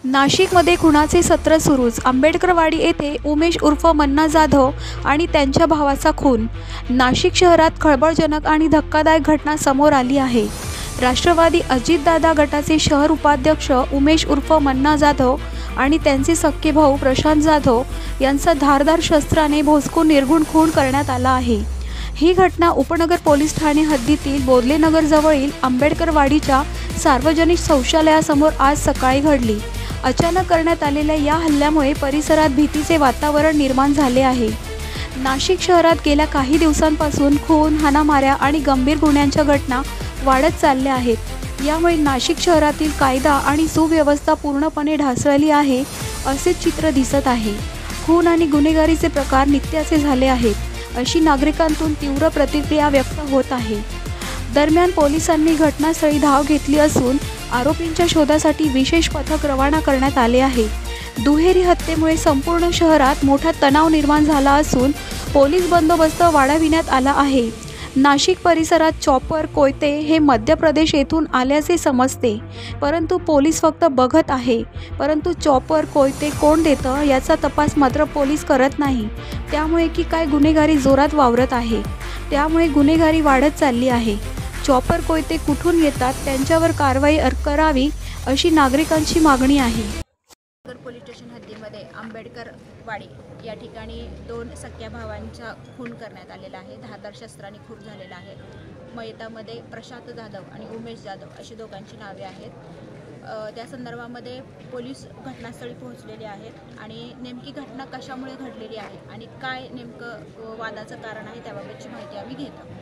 नाशिकमध्ये खुनाचे सत्र सुरूच. आंबेडकरवाडी येथे उमेश उर्फ मन्ना जाधव आणि त्यांच्या भावाचा खून. नाशिक शहरात खळबळजनक आणि धक्कादायक घटना समोर आली आहे. राष्ट्रवादी अजितदादा गटाचे शहर उपाध्यक्ष उमेश उर्फ मन्ना जाधव आणि त्यांचे सख्खे भाऊ प्रशांत जाधव यांचा धारदार शस्त्राने भोसकून निर्घुण खून करण्यात आला आहे. ही घटना उपनगर पोलीस ठाणे हद्दीतील बोधलेनगरजवळील आंबेडकरवाडीच्या सार्वजनिक शौचालयासमोर आज सकाळी घडली. अचानक करण्यात आलेल्या या हल्ल्यामुळे परिसरात भीतीचे वातावरण निर्माण झाले आहे. नाशिक शहरात गेल्या काही दिवसांपासून खून, हाणामाऱ्या आणि गंभीर गुन्ह्यांच्या घटना वाढत चालल्या आहेत. यामुळे नाशिक शहरातील कायदा आणि सुव्यवस्था पूर्णपणे ढासळली आहे असे चित्र दिसत आहे. खून आणि गुन्हेगारीचे प्रकार नित्याचे झाले आहेत अशी नागरिकांतून तीव्र प्रतिक्रिया व्यक्त होत आहे. दरम्यान पोलिसांनी घटनास्थळी धाव घेतली असून आरोपींच्या शोधासाठी विशेष पथक रवाना करण्यात आले आहे. दुहेरी हत्येमुळे संपूर्ण शहरात मोठा तणाव निर्माण झाला असून पोलीस बंदोबस्त वाढविण्यात आला आहे. नाशिक परिसरात चॉपर, कोयते हे मध्य प्रदेश येथून आल्याचे समजते, परंतु पोलीस फक्त बघत आहे. परंतु चॉपर, कोयते कोण देतं याचा तपास मात्र पोलीस करत नाही. त्यामुळे की काय गुन्हेगारी जोरात वावरत आहे. त्यामुळे गुन्हेगारी वाढत चालली आहे. चॉपर, कोयते कुठून येतात त्यांच्यावर कारवाई करावी अशी नागरिकांची मागणी आहे. पोलीस स्टेशन हद्दीमध्ये आंबेडकरवाडी या ठिकाणी 2 सख्या भावांचा खून करण्यात आलेला आहे. धारदार शस्त्राने खून झालेला आहे. मयतामध्ये प्रशांत जाधव आणि उमेश जाधव अशी दोघांची नावे आहेत. त्या संदर्भामध्ये पोलीस घटनास्थळी पोहोचलेले आहेत आणि नेमकी घटना कशामुळे घडलेली आहे आणि काय नेमकं वादाचं कारण आहे त्याबाबतची माहिती आम्ही घेत आहोत.